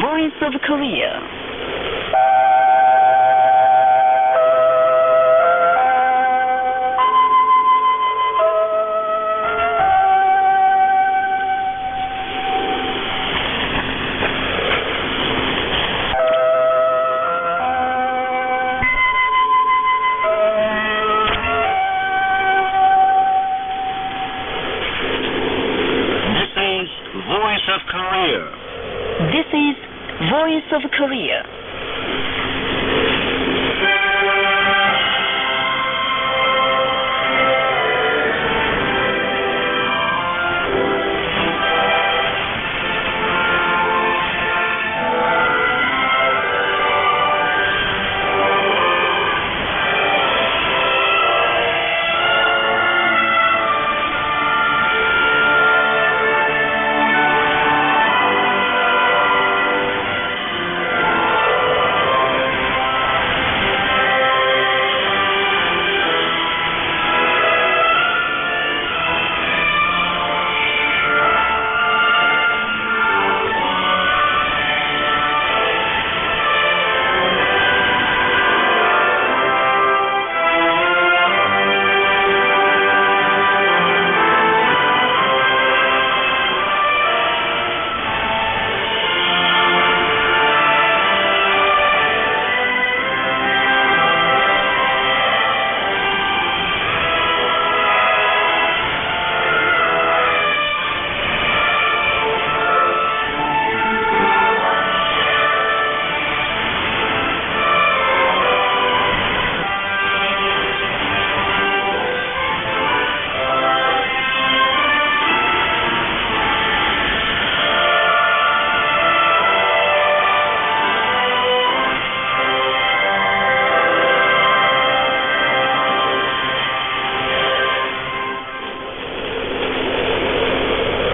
Voice of Korea. Voice of Korea. This is Voice of Korea.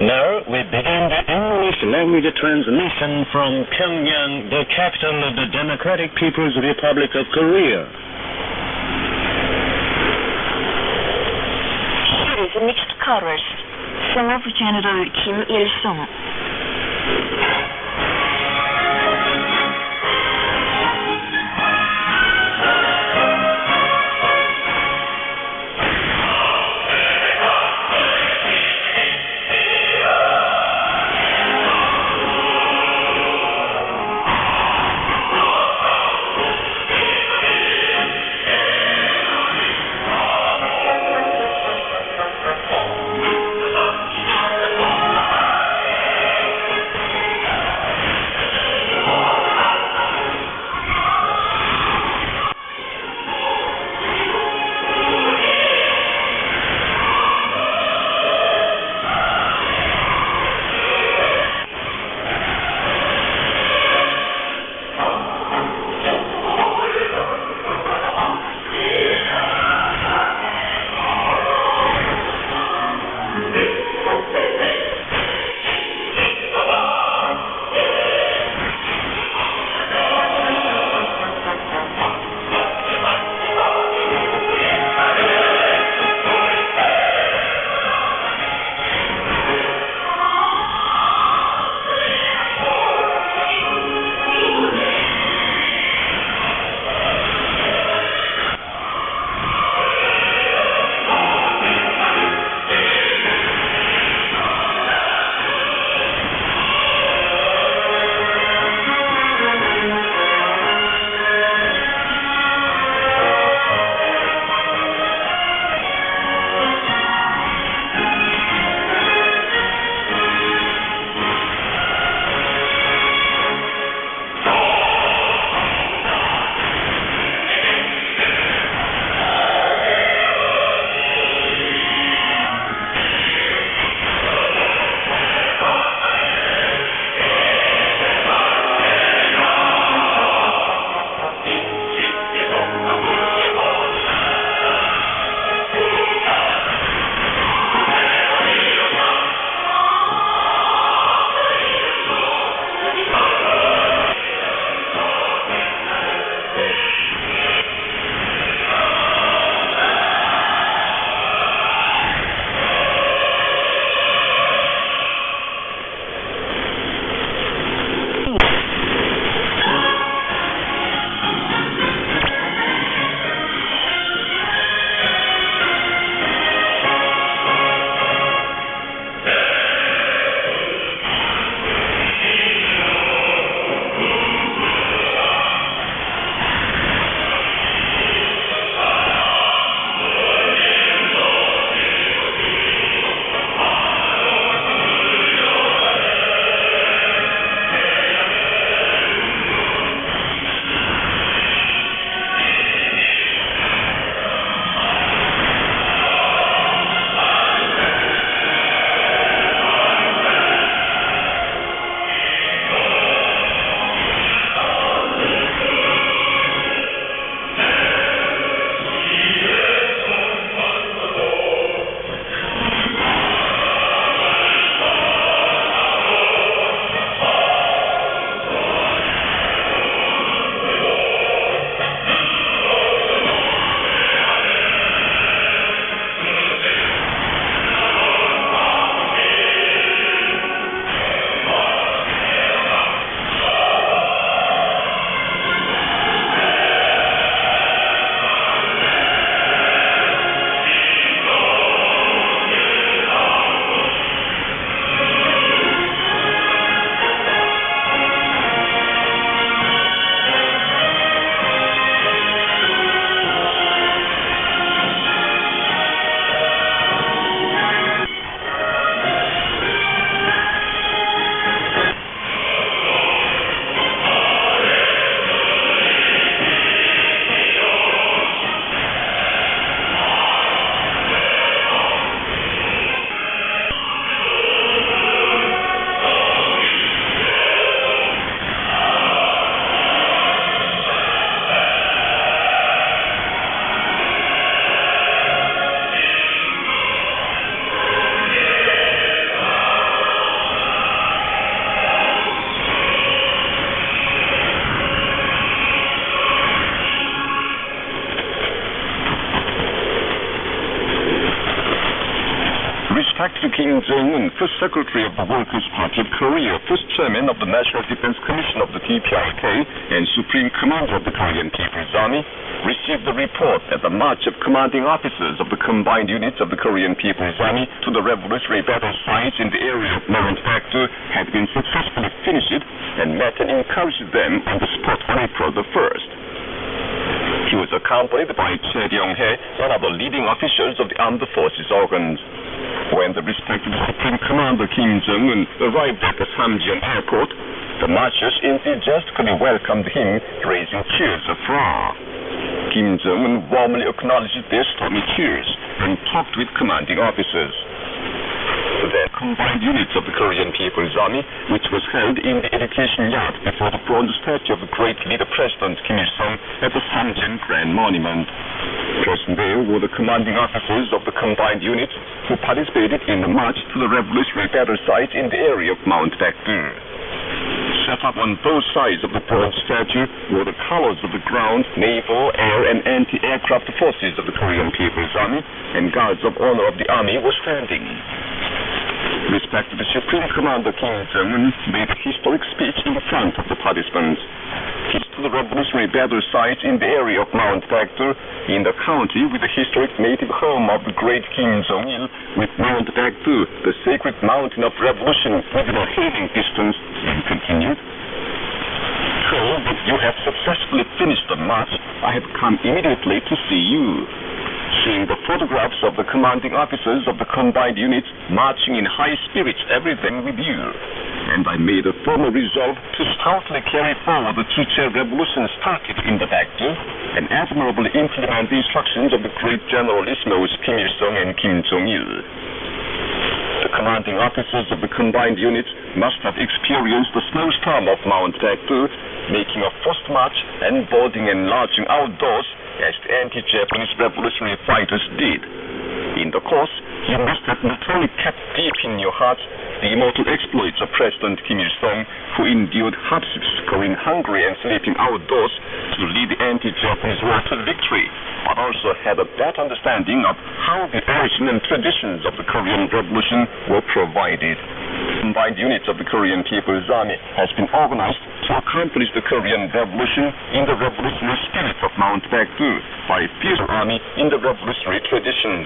Now we begin the English language transmission from Pyongyang, the capital of the Democratic People's Republic of Korea. Here is mixed colors. Song of General Kim Il-sung. respected Kim Jong-un, first Secretary of the Workers' Party of Korea, first Chairman of the National Defense Commission of the DPRK, and Supreme Commander of the Korean People's Army, received the report that the march of commanding officers of the combined units of the Korean People's Army to the revolutionary battle sites in the area of Mount Baekdu had been successfully finished, and met and encouraged them on the spot on April the 1st. He was accompanied by Che Ryong-hae and other leading officials of the armed forces organs. When the respected Supreme Commander Kim Jong-un arrived at the Samjian airport, the marchers enthusiastically welcomed him, raising cheers of hurrah. Kim Jong-un warmly acknowledged their stormy cheers and talked with commanding officers. The combined units of the Korean People's Army, which was held in the Education Yard before the bronze statue of the great leader President Kim Il-sung at the Samjian Grand Monument. Present there were the commanding officers of the combined units who participated in the march to the revolutionary battle site in the area of Mount Baekdu. Set up on both sides of the bronze statue were the colors of the ground, naval, air, and anti-aircraft forces of the Korean People's Army, and guards of honor of the army were standing. Respected Supreme Commander Kim Jong-un made a historic speech in the front of the participants. Peace to the revolutionary battle site in the area of Mount Baekdu, in the county with the historic native home of the great Kim Jong-il, with Mount Baekdu, the sacred mountain of revolution, within a hailing distance, and continued. Told that you have successfully finished the march, I have come immediately to see you. Seeing the photographs of the commanding officers of the combined units marching in high spirits, everything with you, and I made a formal resolve to stoutly carry forward the Chuche revolution started in the Baekdu, and admirably implement the instructions of the great Generalismos Kim Il-sung and Kim Jong-il. The commanding officers of the combined units must have experienced the snowstorm of Mount Baekdu, making a forced march and boarding and lodging outdoors as the anti-Japanese revolutionary fighters did. In the course, you must have not only kept deep in your heart the immortal exploits of President Kim Il-sung, who endured hardships, going hungry and sleeping outdoors to lead the anti-Japanese war to victory, but also had a better understanding of how the origin and traditions of the Korean Revolution were provided. Combined units of the Korean People's Army has been organized to accomplish the Korean Revolution in the revolutionary spirit of Mount Baekdu by a fierce army in the revolutionary traditions.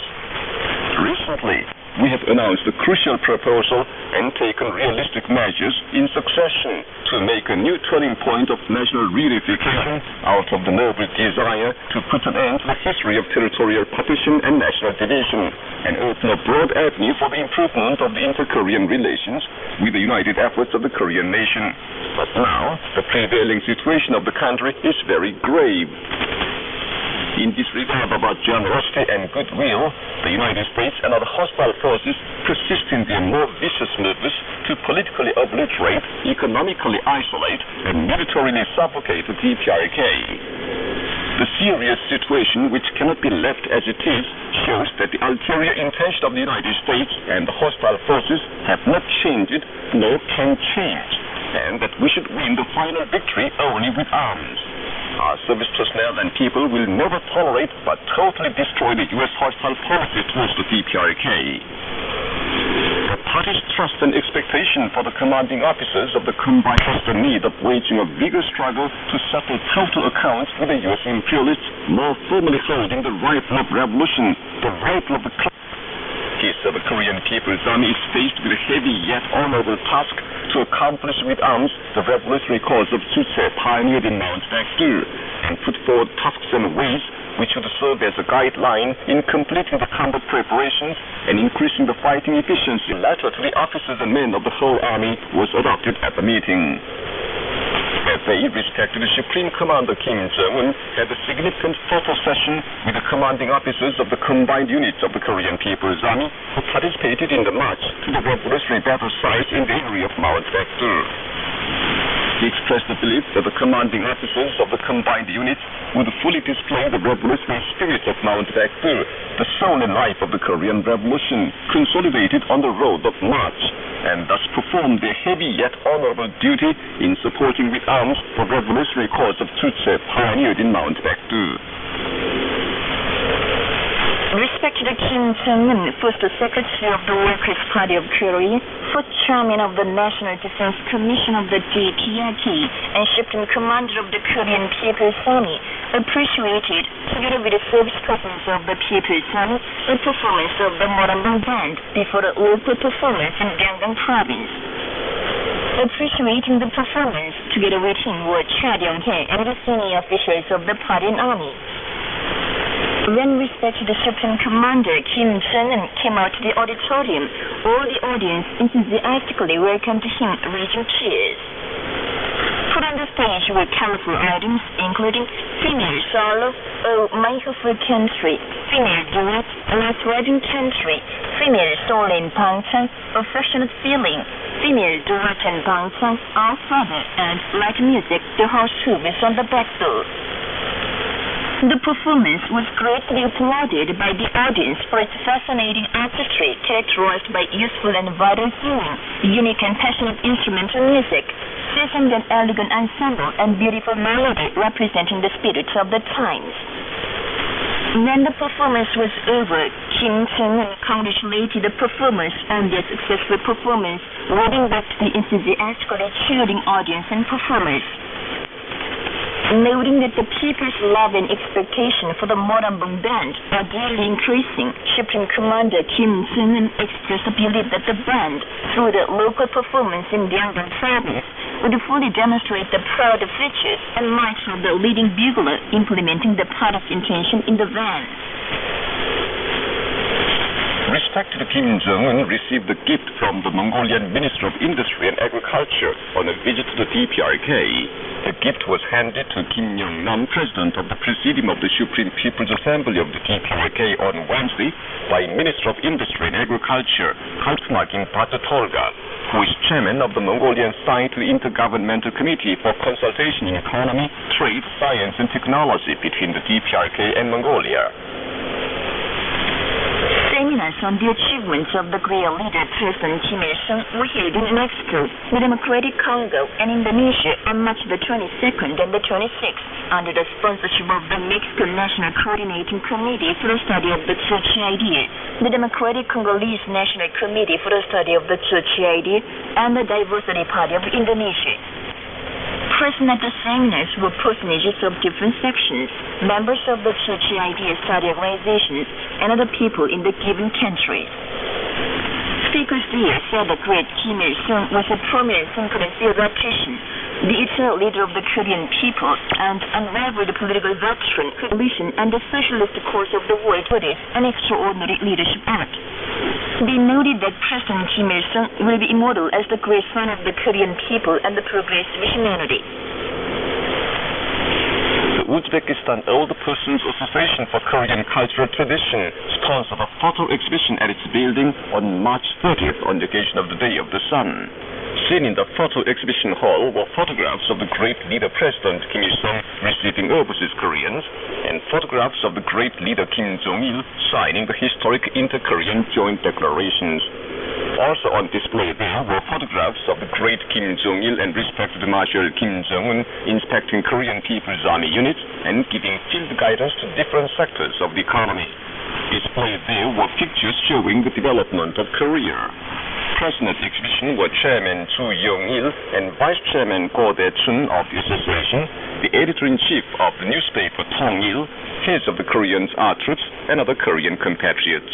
Recently, we have announced a crucial proposal and taken realistic measures in succession to make a new turning point of national reunification out of the noble desire to put an end to the history of territorial partition and national division, and open a broad avenue for the improvement of the inter-Korean relations with the united efforts of the Korean nation. But now, the prevailing situation of the country is very grave. In disregard of our generosity and goodwill, the United States and other hostile forces persist in their more vicious moves to politically obliterate, economically isolate, and militarily suffocate the DPRK. The serious situation, which cannot be left as it is, shows that the ulterior intention of the United States and the hostile forces have not changed nor can change, and that we should win the final victory only with arms. Our service personnel and people will never tolerate but totally destroy the U.S. hostile policy towards the DPRK. The party's trust and expectation for the commanding officers of the combined has the need of waging a vigorous struggle to settle total accounts with the U.S. imperialists more firmly holding the rifle of revolution, the rifle of the class. The Korean People's Army is faced with a heavy yet honorable task to accomplish with arms the revolutionary cause of Chuche pioneered in Mount Baekdu, and put forward tasks and ways which would serve as a guideline in completing the combat preparations and increasing the fighting efficiency. The letter to the officers and men of the whole army was adopted at the meeting. They, respected the Supreme Commander Kim Jong-un, had a significant photo session with the commanding officers of the combined units of the Korean People's Army who participated in the march to the revolutionary battle site in the area of Mount Baekdu. He expressed the belief that the commanding officers of the combined units would fully display the revolutionary spirit of Mount Baekdu, the soul and life of the Korean Revolution, consolidated on the road of march, and thus perform their heavy yet honorable duty in supporting with arms the revolutionary cause of Chuche pioneered in Mount Baekdu. Respect Dr. Kim Jong-un, first Secretary of the Workers' Party of Korea, first Chairman of the National Defense Commission of the DPRK, and Supreme Commander of the Korean People's Army, appreciated, together with the service persons of the People's Army, the performance of the Moranbang Band before a local performance in Gyeonggang Province. Appreciating the performance, together with him were Cha Dong-hae and the senior officials of the party and army. When respected Supreme Commander Kim Jong-un came out to the auditorium, all the audience enthusiastically welcomed him, raising cheers. Put on the stage were colorful items including female solo, Oh My Hopeful Country, female duet, Last Wedding Country, female soul and pangchang, Affectionate Feeling, female duet and pangchang, Our Father, and light music, The House Tube is on the backboard. The performance was greatly applauded by the audience for its fascinating artistry characterized by useful and vital feeling, unique and passionate instrumental music, seasoned and elegant ensemble, and beautiful melody representing the spirit of the times. When the performance was over, Kim Jong-un congratulated the performers on their successful performance, leading back to the enthusiastically cheering audience and performers. Noting that the people's love and expectation for the Moranbang Band are daily increasing, Supreme Commander Kim Jong-un expressed a belief that the band, through the local performance in Gyeonggang Province, would fully demonstrate the proud features and marks of the leading bugler implementing the party's intention in the van. Respected Kim Jong-un received a gift from the Mongolian Minister of Industry and Agriculture on a visit to the DPRK. The gift was handed to Kim Yong-nam, President of the Presidium of the Supreme People's Assembly of the DPRK on Wednesday, by Minister of Industry and Agriculture, Kaltmarking Patotolga, who is Chairman of the Mongolian Scientific Intergovernmental Committee for Consultation in Economy, Trade, Science and Technology between the DPRK and Mongolia. Seminars on the achievements of the great leader President Kim Il-sung were held in Mexico, the Democratic Congo, and Indonesia on March the 22nd and the 26th under the sponsorship of the Mexican National Coordinating Committee for the Study of the Church Idea, the Democratic Congolese National Committee for the Study of the Church Idea, and the Diversity Party of Indonesia. Present at the seminars were personages of different sections, members of the Church Idea study organizations, and other people in the given countries. Speakers there said the great Kim Il-sung was a prominent thinker and theoretician, the eternal leader of the Korean people, and unrivaled political veteran, coalition, and the socialist course of the world with an extraordinary leadership art. They noted that President Kim Il-sung will be immortal as the great son of the Korean people and the progressive humanity. The Uzbekistan Older Persons Association for Korean Cultural Tradition sponsored a photo exhibition at its building on March 30th on the occasion of the Day of the Sun. Seen in the photo exhibition hall were photographs of the great leader President Kim Il-sung receiving overseas Koreans, and photographs of the great leader Kim Jong-il signing the historic inter-Korean joint declarations. Also on display there were photographs of the great Kim Jong-il and respected Marshal Kim Jong-un inspecting Korean People's Army units and giving field guidance to different sectors of the economy. Displayed there were pictures showing the development of Korea. Present at the exhibition were Chairman Chu Yong-il and Vice Chairman Go Dae-chun of the association, the Editor-in-Chief of the newspaper Tong-il, heads of the Korean art troops, and other Korean compatriots.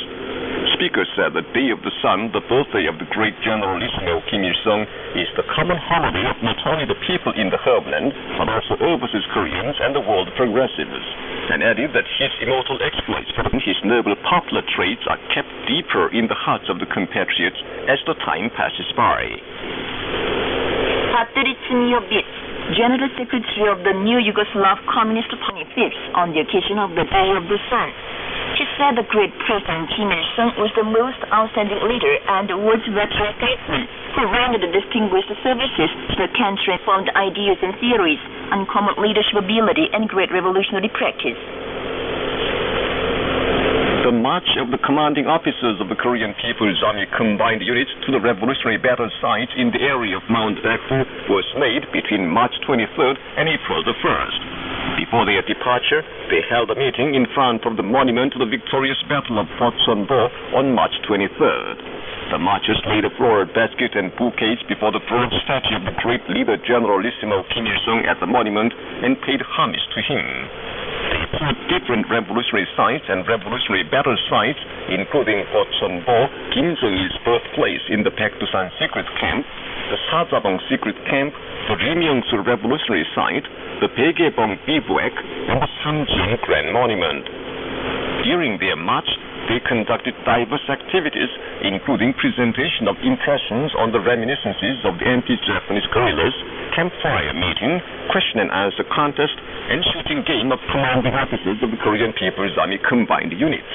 Speakers said the Day of the Sun, the birthday of the great Generalissimo Kim Il-sung, is the common holiday of not only the people in the homeland, but also overseas Koreans and the world progressives, and added that his immortal exploits and his noble popular traits are kept deeper in the hearts of the compatriots as the time passes by. General Secretary of the new Yugoslav Communist Party, on the occasion of the Day of the Sun. He said the great President Kim Il-sung was the most outstanding leader and the world's veteran statesman who rendered distinguished services to the country and formed ideas and theories, uncommon leadership ability, and great revolutionary practice. The march of the commanding officers of the Korean People's Army combined units to the revolutionary battle site in the area of Mount Baekdu was made between March 23rd and April the 1st. The Before their departure, they held a meeting in front of the monument to the victorious Battle of Fort Sunbo on March 23rd. The marchers laid a floral basket and bouquets before the bronze statue of the great leader Generalissimo Kim Il-sung at the monument and paid homage to him. They toured different revolutionary sites and revolutionary battle sites, including Fort Sunbo, Kim Jong-il's birthplace in the Baekdusan secret camp, the Sajabong secret camp, the Rimyeongsu revolutionary site, the Baegebong bivouac, and the Samjeong Grand Monument. During their march, they conducted diverse activities, including presentation of impressions on the reminiscences of the anti-Japanese guerrillas, campfire meeting, question and answer contest, and shooting game of commanding officers of the Korean People's Army combined units.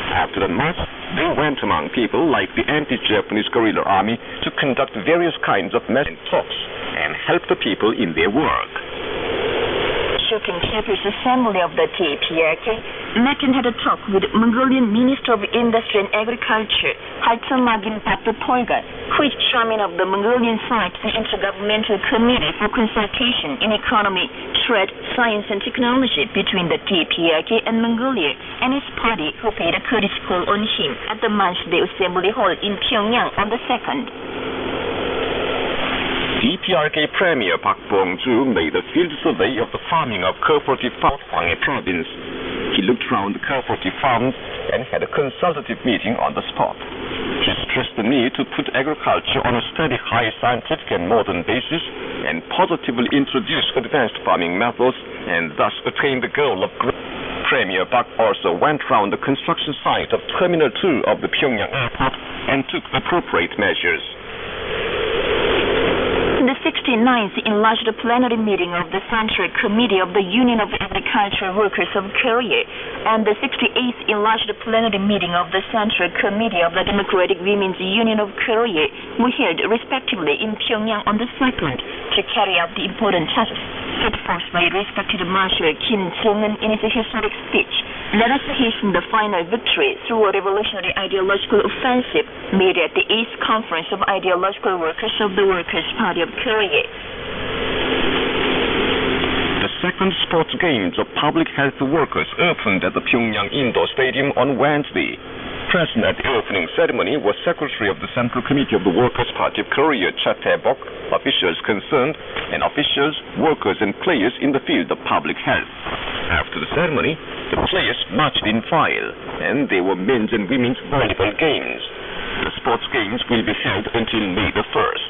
After the march, they went among people like the anti-Japanese guerrilla army to conduct various kinds of message talks and help the people in their work. Shooting People's Assembly of the DPRK met and had a talk with Mongolian Minister of Industry and Agriculture, Haltomagin Papatolga, who is chairman of the Mongolian side the Intergovernmental Committee for Consultation in Economy, Trade, Science and Technology between the DPRK and Mongolia, and his party, who paid a courtesy call on him at the March Day Assembly Hall in Pyongyang on the 2nd. DPRK Premier Park Bong-ju made a field survey of the farming of cooperative farms in Hwanghae province. He looked around the cooperative farms and had a consultative meeting on the spot. He stressed the need to put agriculture on a steady, high scientific and modern basis and positively introduce advanced farming methods and thus attain the goal of growth. Premier Park also went round the construction site of Terminal 2 of the Pyongyang Airport and took appropriate measures. The 69th enlarged plenary meeting of the Central Committee of the Union of Agricultural Workers of Korea and the 68th enlarged plenary meeting of the Central Committee of the Democratic Women's Union of Korea were held respectively in Pyongyang on the 2nd to carry out the important tasks set forth by respected Marshal Kim Jong-un in his historic speech. Let us hasten the final victory through a revolutionary ideological offensive made at the 8th Conference of Ideological Workers of the Workers' Party of Korea. The second sports games of public health workers opened at the Pyongyang Indoor Stadium on Wednesday. Present at the opening ceremony was Secretary of the Central Committee of the Workers' Party of Korea, Cha Tae-bok, officials concerned, and officials, workers, and players in the field of public health. After the ceremony, the players marched in file, and there were men's and women's volleyball games. The sports games will be held until May the 1st.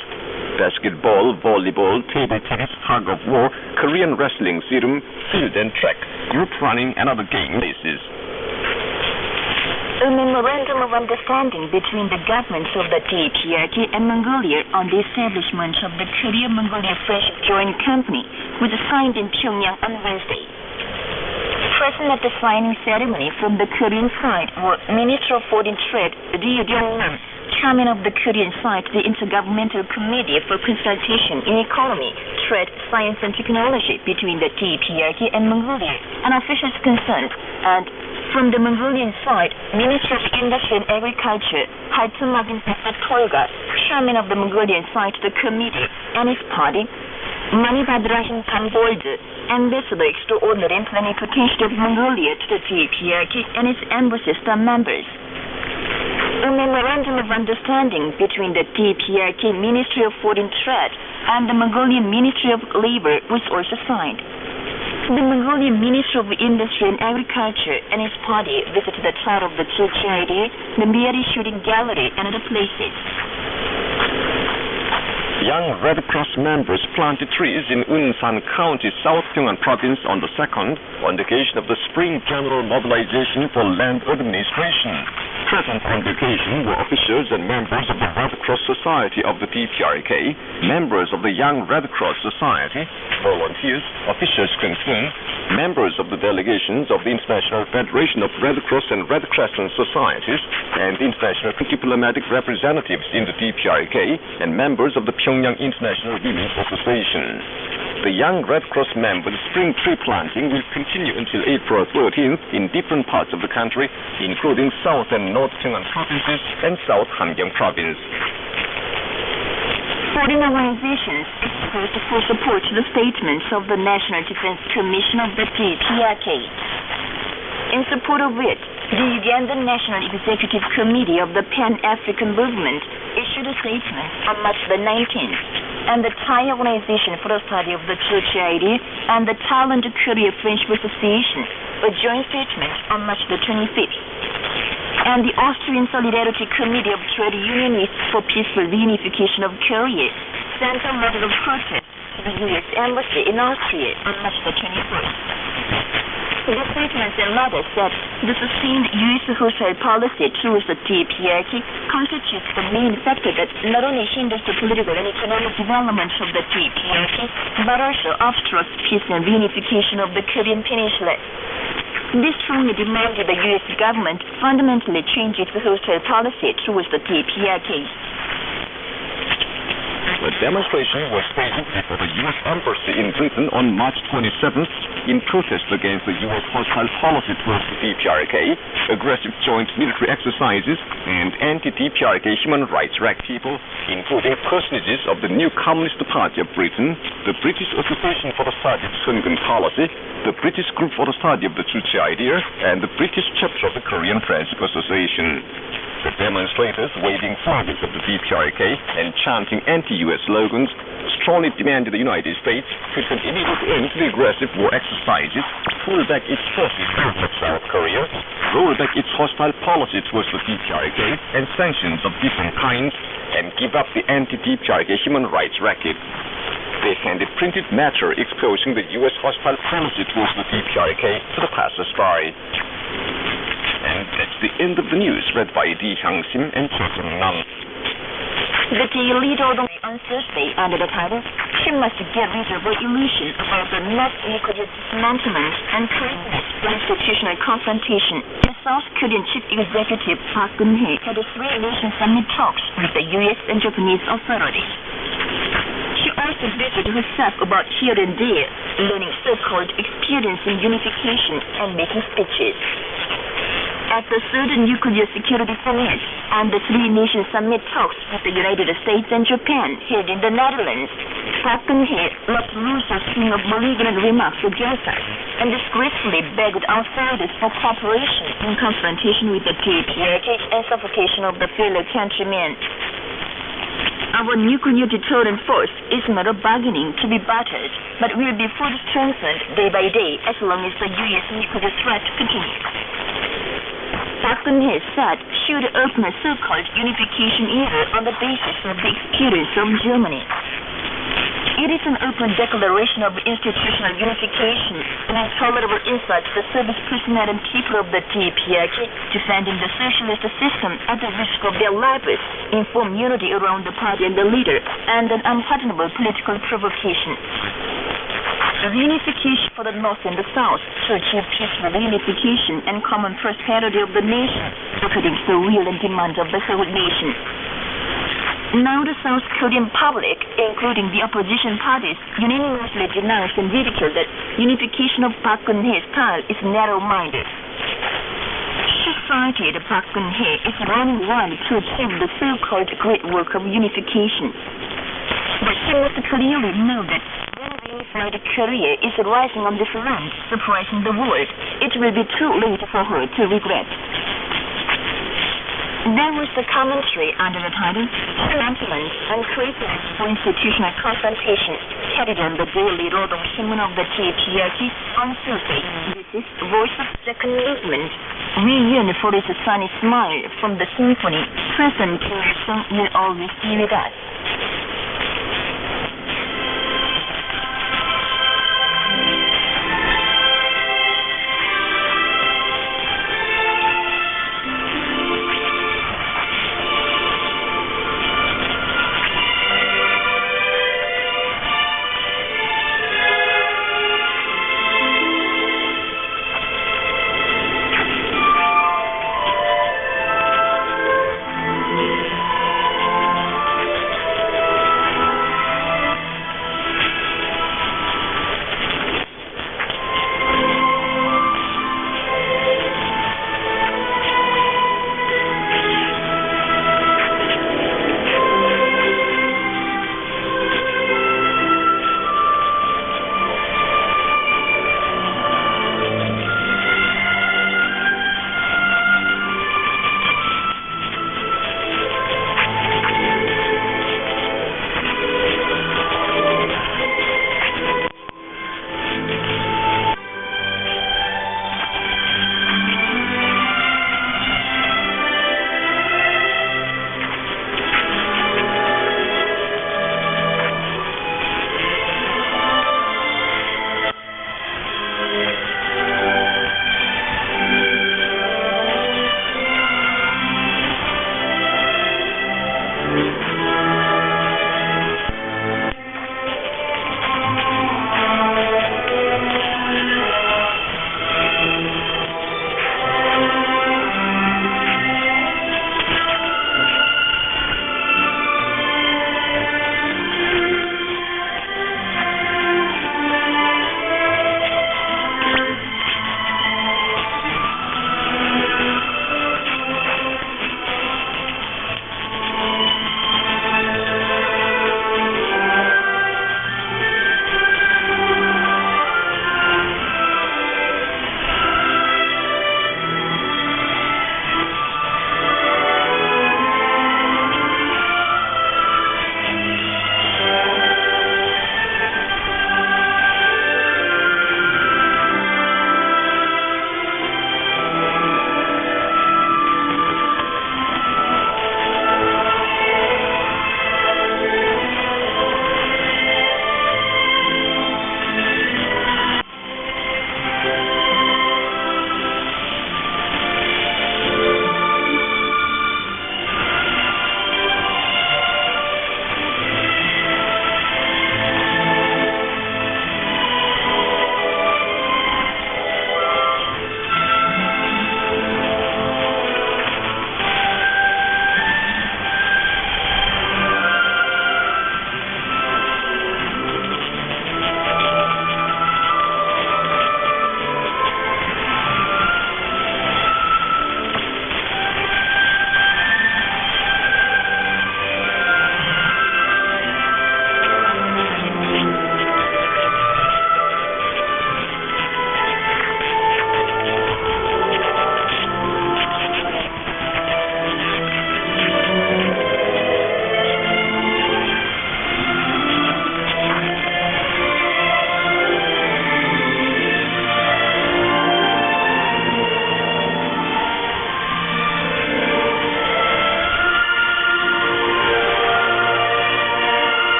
Basketball, volleyball, table tennis, tug of war, Korean wrestling, serum, field and track, group running, and other game races. A memorandum of understanding between the governments of the DPRK and Mongolia on the establishment of the Korea-Mongolia Friendship Joint Company was signed in Pyongyang on Wednesday. Present at the signing ceremony from the Korean side were Minister of Foreign Trade Ri Ryong-nam, Chairman of the Korean side the Intergovernmental Committee for Consultation in Economy, Trade, Science and Technology between the DPRK and Mongolia, and officials concerned, and from the Mongolian side, Minister of Industry and Agriculture, Haltomagin Papatolga, Chairman of the Mongolian side the committee, and his party, Manibadrahin Tambolde, Ambassador Extraordinary and Plenipotentiary of Mongolia to the DPRK and its embassy staff members. A memorandum of understanding between the DPRK Ministry of Foreign Trade and the Mongolian Ministry of Labor was also signed. The Mongolian Minister of Industry and Agriculture and his party visited the town of the Chulchari, the Mieri Shooting Gallery, and other places. Young Red Cross members planted trees in Unsan County, South Pyongan Province on the 2nd on the occasion of the Spring General Mobilization for Land Administration. Present on the occasion were officials and members of the Red Cross Society of the DPRK, members of the Young Red Cross Society, volunteers, officials concerned, members of the delegations of the International Federation of Red Cross and Red Crescent Societies, and international diplomatic representatives in the DPRK, and members of the Pyongyang International Women's Association. The Young Red Cross members' spring tree planting will continue until April 13th in different parts of the country, including South and North Pyongan provinces and South Hamgyong province. Foreign organizations proposed full support to the statements of the National Defense Commission of the DPRK. In support of it, the Ugandan National Executive Committee of the Pan-African Movement issued a statement on March the 19th, and the Thai Organization for the Study of the Church Idea and the Thailand Korea Friendship Association a joint statement on March the 25th. And the Austrian Solidarity Committee of Trade Unionists for Peaceful Reunification of Korea sent a letter of protest to the U.S. Embassy in Austria on March the 21st. The statements and letters said the sustained U.S. hostile policy towards the DPRK constitutes the main factor that not only hinders the political and economic development of the DPRK, but also obstructs peace and reunification of the Korean Peninsula. This strongly demanded the U.S. government fundamentally change its hostile policy towards the DPRK. The demonstration was staged before the U.S. Embassy in Britain on March 27th in protest against the U.S. hostile policy towards the DPRK, aggressive joint military exercises, and anti-DPRK human rights people, including personages of the new Communist Party of Britain, the British Association for the Study of Sungun Policy, the British Group for the Study of the Church Idea, and the British chapter of the Korean Friendship Association. The demonstrators, waving flags of the DPRK and chanting anti-U.S. slogans, strongly demanded the United States put an immediate end to the aggressive war exercises, pull back its forces out of South Korea, roll back its hostile policy towards the DPRK and sanctions of different kinds, and give up the anti-DPRK human rights racket. They handed printed matter exposing the U.S. hostile policy towards the DPRK to the passers-by. And that's the end of the news, read by Lee Hyang-sim and Cho Sung-nam. The daily Rodong on Thursday under the title, "She must get rid of the illusion about the nuclear dismantlement and craziness for institutional confrontation." The South Korean chief executive Park Geun-hye had a three-nation summit talks with the U.S. and Japanese authorities. She also busied herself about here and there, learning so-called experience in unification and making speeches. At the third Nuclear Security Summit and the three-nation summit talks with the United States and Japan held in the Netherlands, Park Geun-hye let loose a string of malignant remarks against us and disgracefully begged outsiders for cooperation in confrontation with the DPRK and suffocation of the fellow countrymen. Our nuclear deterrent force is not a bargaining to be bartered, but will be further strengthened day by day as long as the U.S. nuclear threat continues. Park Geun-hye said she would open a so-called unification era on the basis of the experience of Germany. It is an open declaration of institutional unification, an intolerable insult to the service personnel and people of the DPRK defending the socialist system at the risk of their lives, inform unity around the party and the leader, and an unpardonable political provocation. Reunification for the North and the South to achieve peaceful reunification and common prosperity of the nation, according to the will and demand of the whole nation. Now the South Korean public, including the opposition parties, unanimously denounced and ridiculed that unification of Park Geun-hye's style is narrow-minded. She cited Park Geun-hye is running wild to achieve the so-called great work of unification. But she must clearly know that unified Korea is rising on the front, surprising the world. It will be too late for her to regret. There was the commentary under the title, "Dismantlement and Craziness for Institutional Confrontation," carried on the daily Rodong Sinmun of the DPRK on Thursday. This is Voice of Second Movement. We yearn for its sunny smile from the symphony. Present Kim Il-sung will always be with us.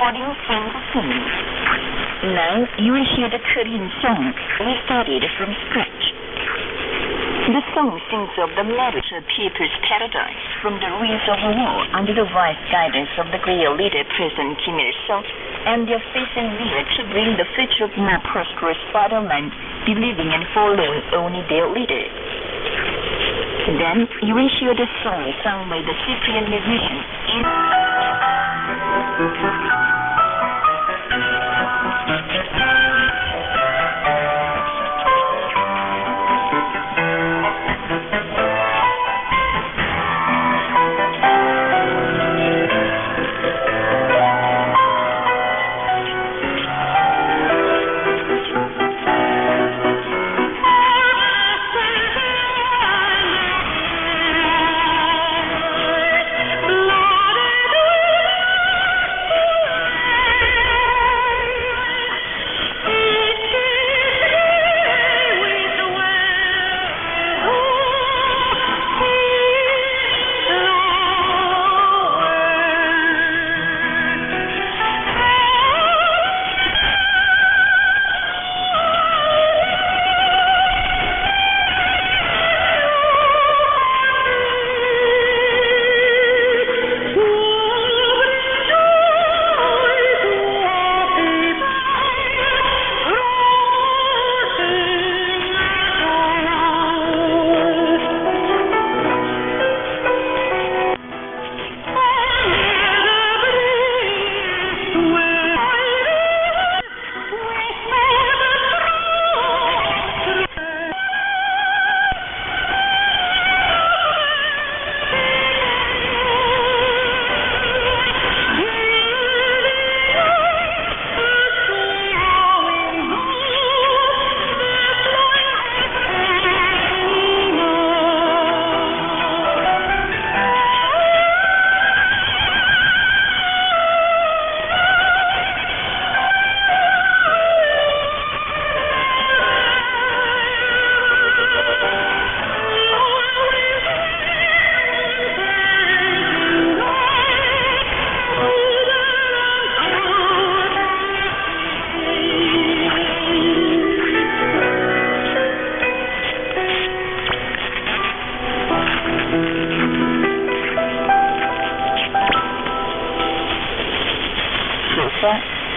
14 friends sing. Now you will hear the Korean song we started from scratch. The song sings of the marriage of people's paradise from the ruins of war under the wise guidance of the great leader President Kim Il-sung, and their faith and will to bring the future of more prosperous fatherland, believing and following only their leader. Then you will hear the song sung by the Cyprian musicians in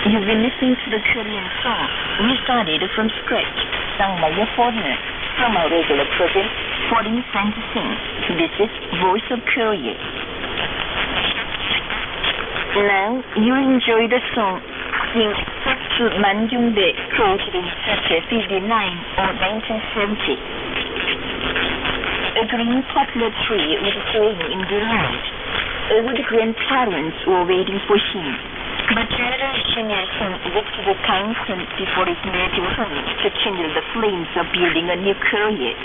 You've been listening to the Korean song we started from scratch, sung by a foreigner from our regular program, Foreign Friends Sing. This is Voice of Korea. Now you enjoy the song Sing Setsu Manjungde, created in Saturday 59 or 1970. A green poplar tree was swaying in the light. All the grandparents were waiting for him. But General Kim Il-sung looked to the kind sun before his native home to kindle the flames of building a new Korea.